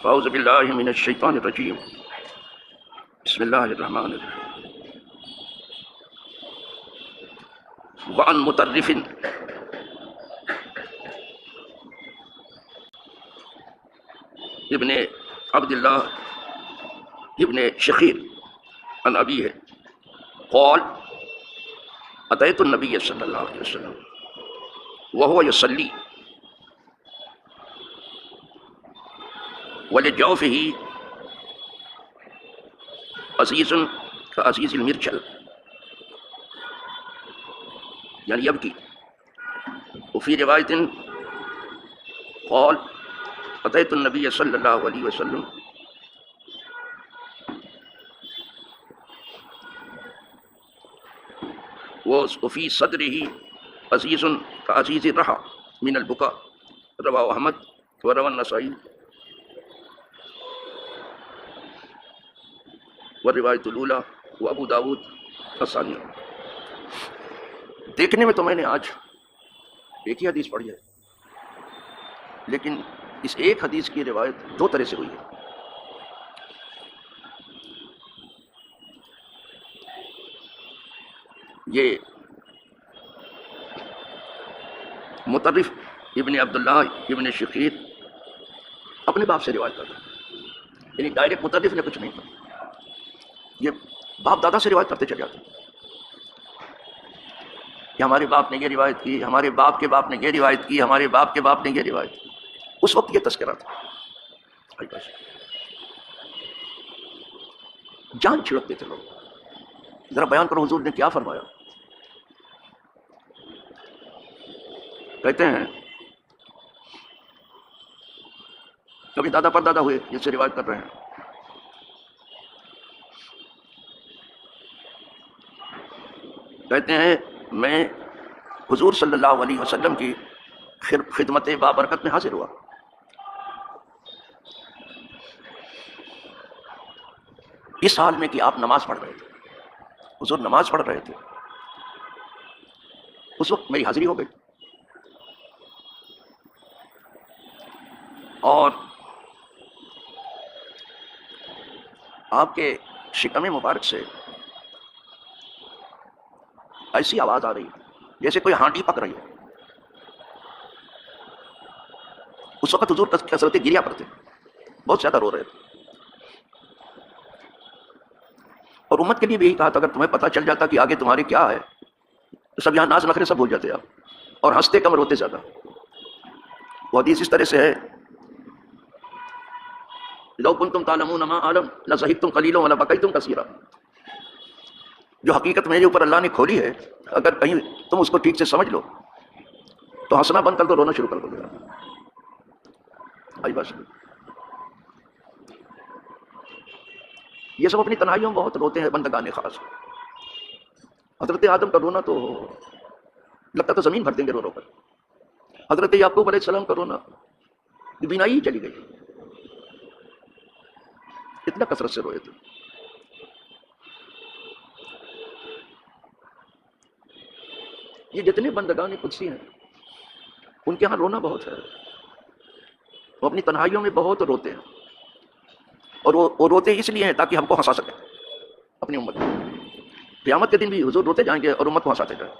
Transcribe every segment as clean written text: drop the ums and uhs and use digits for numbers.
اعوذ باللہ من الشیطان الرجیم بسم اللہ الرحمن الرحیم وعن مطرف ابن عبد اللہ ابن شخیر عن ابیہ قال اتیت النبی صلی اللہ علیہ وسلم وهو يصلي ولجوفه عزیز كعزیز المرجل یعنی يبكي. وفي روایت قال اتیت النبی صلی اللہ علیہ وسلم وفي صدره عزیز كعزیز الرحى من البكاء رواه احمد وروى النسائی والروایت الاولى وابو داود الثانیہ. دیکھنے میں تو میں نے آج ایک ہی حدیث پڑھی ہے، لیکن اس ایک حدیث کی روایت دو طرح سے ہوئی ہے. یہ مطرف ابن عبداللہ ابن شخیر اپنے باپ سے روایت کرتا ہے، یعنی ڈائریکٹ مطرف نے کچھ نہیں کہا، یہ باپ دادا سے روایت کرتے چلے جاتے ہیں کہ ہمارے باپ نے یہ روایت کی، ہمارے باپ کے باپ نے یہ روایت کی، ہمارے باپ کے باپ نے یہ روایت کی. اس وقت یہ تذکرہ تھا. جان چھڑکتے تھے لوگ. ذرا بیان کرو حضور نے کیا فرمایا. کہتے ہیں کبھی دادا پر دادا ہوئے جس سے روایت کر رہے ہیں، کہتے ہیں میں حضور صلی اللہ علیہ وسلم کی خدمت بابرکت میں حاضر ہوا. اس حال میں کہ آپ نماز پڑھ رہے تھے، حضور نماز پڑھ رہے تھے. اس وقت میری حاضری ہو گئی اور آپ کے شکم مبارک سے ایسی آواز آ رہی ہے جیسے کوئی ہانڈی پک رہی ہے. اس وقت حضور کثرت گریا پر تھے، بہت زیادہ رو رہے تھے. اور امت کے لیے بھی یہی کہا تھا اگر تمہیں پتہ چل جاتا کہ آگے تمہارے کیا ہے تو سب یہاں ناز نخرے سب بھول جاتے آپ، اور ہنستے کم روتے زیادہ. وہ حدیث اس طرح سے ہے لو کنتم تعلمون ما اعلم لضحکتم قلیلا ولبکیتم کثیرا. جو حقیقت میرے اوپر اللہ نے کھولی ہے، اگر کہیں تم اس کو ٹھیک سے سمجھ لو تو ہنسنا بند کر دو، رونا شروع کر دو. آئی بس یہ سب اپنی تنہائیوں میں بہت روتے ہیں بندگان خاص. حضرت آدم کا رونا تو لگتا تو زمین بھر دیں گے رو رو کر. حضرت یعقوب علیہ السلام کا رونا بینائی ہی چلی گئی، اتنا کثرت سے روئے تھے. یہ جتنے بندگان قدسی ہیں ان کے ہاں رونا بہت ہے. وہ اپنی تنہائیوں میں بہت روتے ہیں، اور وہ روتے اس لیے ہیں تاکہ ہم کو ہنسا سکیں اپنی امت کو. قیامت کے دن بھی حضور روتے جائیں گے اور امت کو ہنساتے جائیں،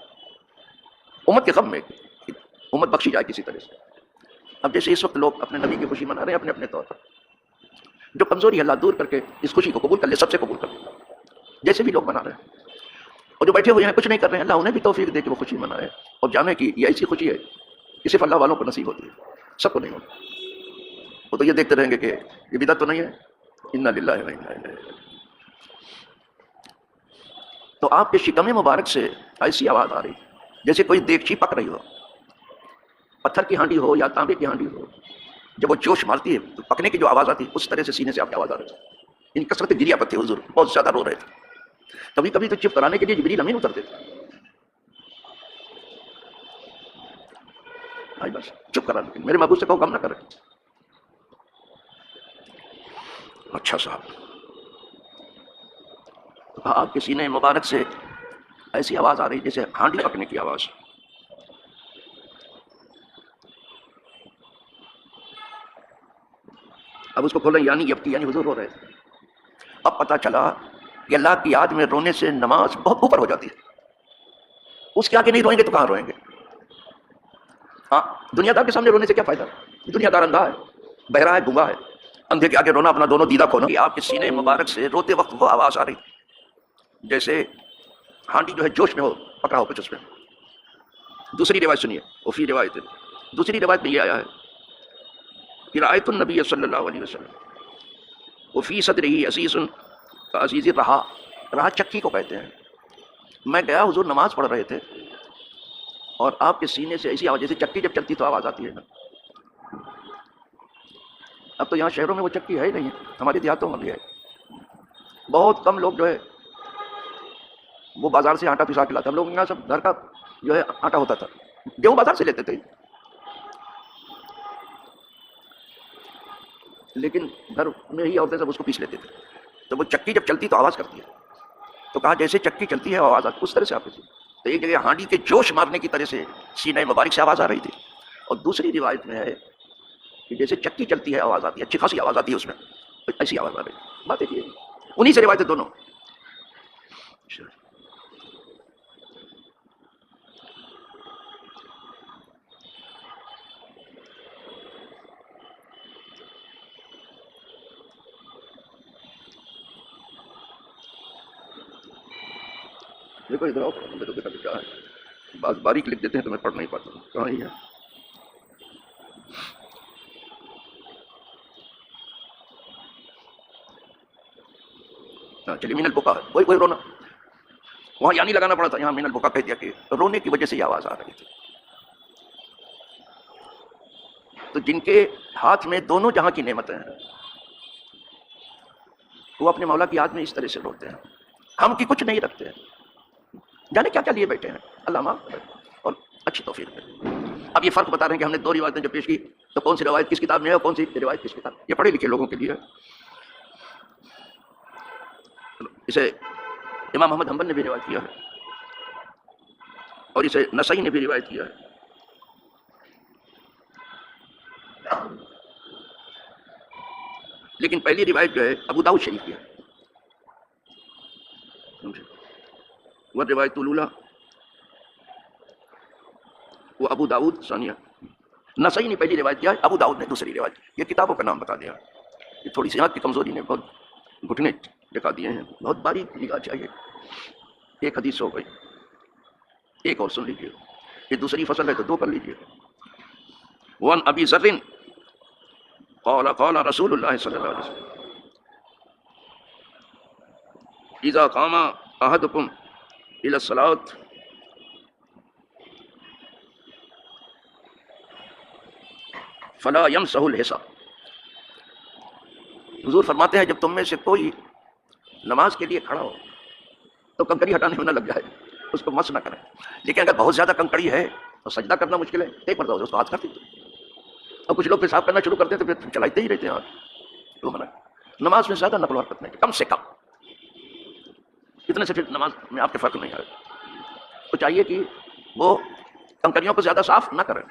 امت کے غم میں امت بخشی جائے کسی طرح سے. اب جیسے اس وقت لوگ اپنے نبی کی خوشی منا رہے ہیں اپنے اپنے طور پر، جو کمزوری اللہ دور کر کے اس خوشی کو قبول کر لے، سب سے قبول کر لے جیسے بھی لوگ منا رہے ہیں. اور جو بیٹھے ہوئے ہیں کچھ نہیں کر رہے ہیں، اللہ انہیں بھی توفیق دے کہ وہ خوشی منائے اور جانے کہ یہ ایسی خوشی ہے کہ صرف اللہ والوں کو نصیب ہوتی ہے، سب کو نہیں ہوتی. وہ تو یہ دیکھتے رہیں گے کہ یہ بدعت تو نہیں ہے. انا للہ و انا الیہ راجعون. تو آپ کے شکم مبارک سے ایسی آواز آ رہی جیسے کوئی دیگچی پک رہی ہو، پتھر کی ہانڈی ہو یا تانبے کی ہانڈی ہو. جب وہ جوش مارتی ہے تو پکنے کی جو آواز آتی ہے اس طرح سے سینے سے آپ کی آواز آ رہی ہے. ان کثرت گریا پر تھے حضور، بہت زیادہ رو رہے تھے. کبھی کبھی تو چپ کرانے کے لیے جبریل امین اترتے تھے. بس چپ کرا دیں، میرے محبوب سے کہو کم نہ کرے. اچھا صاحب، آپ کے سینے مبارک سے ایسی آواز آ رہی جیسے ہانڈی پکنے کی آواز. اب اس کو کھول رہے ہیں یعنی یبکی، یعنی حضور رو رہے تھے. اب پتہ چلا کہ اللہ کی یاد میں رونے سے نماز بہت اوپر ہو جاتی ہے. اس کے آگے نہیں روئیں گے تو کہاں روئیں گے؟ ہاں، دنیا دار کے سامنے رونے سے کیا فائدہ؟ دنیا دار اندھا ہے، بہرا ہے، گنگا ہے. اندھے کے آگے رونا اپنا دونوں دیدہ کھونا. آپ کے سینے مبارک سے روتے وقت وہ آواز آ رہی جیسے ہانڈی جو ہے جوش میں ہو، پکڑا ہو کچھ اس میں. دوسری روایت سنیے، وفی روایت دوسری روایت میں یہ آیا ہے کہ رأیت النبی صلی اللہ علیہ وسلم وفی صدرہ عزیز عزیز رہا. رہا چکی کو کہتے ہیں. میں گیا، حضور نماز پڑھ رہے تھے اور آپ کے سینے سے ایسی آواز، جیسے چکی جب چلتی تو آواز آتی ہے نا. اب تو یہاں شہروں میں وہ چکی ہے ہی نہیں، ہماری دیہاتوں میں بھی ہے. بہت کم لوگ جو ہے وہ بازار سے آٹا پسا کے لاتے. ہم لوگ یہاں سب گھر کا جو ہے آٹا ہوتا تھا، گیہوں بازار سے لیتے تھے. لیکن گھر میں ہی عورتیں سب اس کو پیس لیتے تھے. تو وہ چکی جب چلتی تو آواز کرتی ہے. تو کہا جیسے چکی چلتی ہے آواز آتی، اس طرح سے آپ کو. تو ایک جگہ ہانڈی کے جوش مارنے کی طرح سے سینہ مبارک سے آواز آ رہی تھی. اور دوسری روایت میں ہے کہ جیسے چکی چلتی ہے آواز آتی ہے، اچھی خاصی آواز آتی ہے اس میں، ایسی آواز آ رہی. بات ایک یہ، انہی سے روایتیں دونوں. دیکھو ادھر آؤ، دیکھو دیکھا کیا ہے. بعض باریک لکھ دیتے ہیں تو میں پڑھ نہیں پاتا ہوں. کہاں ہی ہے؟ چلیے من البکا، کوئی رونا. وہاں یعنی لگانا پڑا تھا، یہاں من البکا کہہ دیا کہ رونے کی وجہ سے یہ آواز آ رہی تھی. تو جن کے ہاتھ میں دونوں جہاں کی نعمتیں ہیں وہ اپنے مولا کی یاد میں اس طرح سے روتے ہیں. ہم کی کچھ نہیں رکھتے ہیں، جانے کیا کیا لیے بیٹھے ہیں. اللہ معاف کرے اور اچھی توفیق دے. اب یہ فرق بتا رہے ہیں کہ ہم نے دو روایتیں جو پیش کی تو کون سی روایت کس کتاب میں ہے اور کون سی روایت کس کتاب. یہ پڑھے لکھے لوگوں کے لیے. اسے امام محمد حنبل نے بھی روایت کیا ہے اور اسے نسائی نے بھی روایت کیا ہے. لیکن پہلی روایت جو ہے ابو داؤد شریف کی ہے. وہ روایت الاولی وہ ابو داؤد ثانیہ. نسائی نے پہلی روایت کیا ہے، ابو داؤد نے دوسری روایت. یہ کتابوں کا نام بتا دیا. یہ تھوڑی سی آنکھ کی کمزوری نے بہت گھٹنے دکھا دیے ہیں. بہت باریک نگاہ چاہیے. ایک حدیث ہو گئی، ایک اور سن لیجیے. یہ دوسری فصل ہے تو دو کر لیجیے. وان ابی ذر قال قال رسول اللہ صلی اللہ علیہ وسلم اذا قام احدکم الى الصلاۃ فلا يمسح الحصى. حضور فرماتے ہیں جب تم میں سے کوئی نماز کے لیے کھڑا ہو تو کنکڑی ہٹانے میں نہ لگ جائے، اس کو مس نہ کرے. لیکن اگر بہت زیادہ کنکڑی ہے تو سجدہ کرنا مشکل ہے، ایک مرتبہ اس کو ہاتھ کر دیتے. اور کچھ لوگ پیشاب کرنا شروع کرتے ہیں تو پھر چلاتے ہی رہتے ہیں ہاتھ. تو منع. نماز میں زیادہ نقل و حرکت نہیں، کم سے کم اتنے سے پھر نماز میں آپ کے فرق نہیں آئے. تو چاہیے کہ وہ کنکڑیوں کو زیادہ صاف نہ کریں.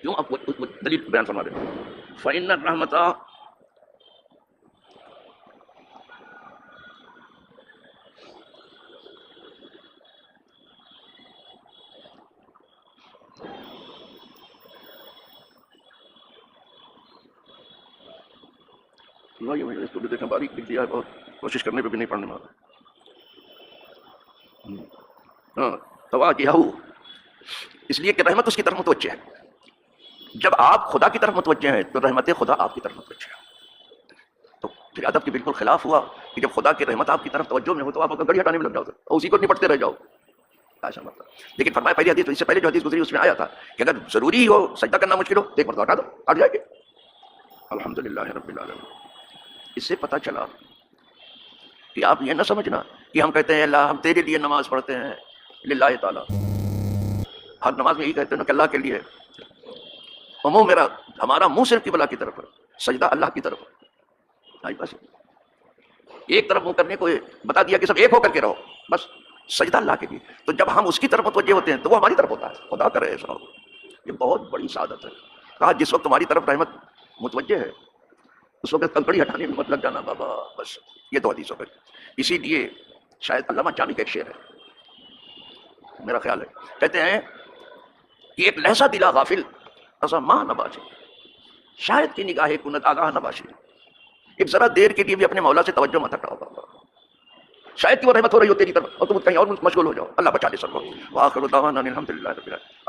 کیوں؟ آپ وہ دلیل بیان فرما دیں. فإن الرحمۃ اس کو بھی دیکھیں باریک لکھ دیا ہے، بہت کوشش کرنے پہ بھی نہیں پڑھنے میں آتا. ہاں تواجہ، اس لیے کہ رحمت اس کی طرف متوجہ ہے. جب آپ خدا کی طرف متوجہ ہیں تو رحمت خدا آپ کی طرف متوجہ ہے. تو پھر ادب کے بالکل خلاف ہوا کہ جب خدا کی رحمت آپ کی طرف توجہ میں ہو تو آپ گڑی ہٹانے میں لگ جاؤ اور اسی کو نپٹتے رہ جاؤ. ایسا مطلب. لیکن فرمایا پہلی حدیث، اس سے پہلے جو حدیث گزری اس میں آیا تھا کہ اگر ضروری ہو سجدہ کرنا مشکل ہو تو ایک مرتبہ ہٹا دو، ہٹ جائے گے. الحمدللہ رب العالمین. اس سے پتہ چلا کہ آپ یہ نہ سمجھنا کہ ہم کہتے ہیں اللہ ہم تیرے لیے نماز پڑھتے ہیں للہ تعالیٰ. ہر نماز میں یہی کہتے ہیں نا کہ اللہ کے لیے. منہ میرا ہمارا منہ صرف قبلہ کی طرف ہے، سجدہ اللہ کی طرف ہے. بس ایک طرف منہ کرنے کو بتا دیا کہ سب ایک ہو کر کے رہو، بس سجدہ اللہ کے لیے. تو جب ہم اس کی طرف متوجہ ہوتے ہیں تو وہ ہماری طرف ہوتا ہے. خدا کرے ایسا ہو. یہ بہت بڑی سعادت ہے. کہا جس وقت تمہاری طرف رحمت متوجہ ہے؟ اس وقت کنکڑی ہٹانے میں مت لگ جانا بابا، بس یہ تو حدیث ہو گئی. اسی لیے شاید علامہ جامی کا ایک شعر ہے، میرا خیال ہے، کہتے ہیں کہ ایک لہجہ دلا غافل ازا ماں نہ باجے، شاید کی نگاہ کنت آگاہ نہ باشے. ایک ذرا دیر کے لیے بھی اپنے مولا سے توجہ مت ہٹاؤ بابا، شاید کی وہ رحمت ہو رہی ہو تیری طرف اور تم کہیں اور مشغول ہو جاؤ. اللہ بچا دے سب کو. وآخر دعوانا الحمدللہ رب العالمین.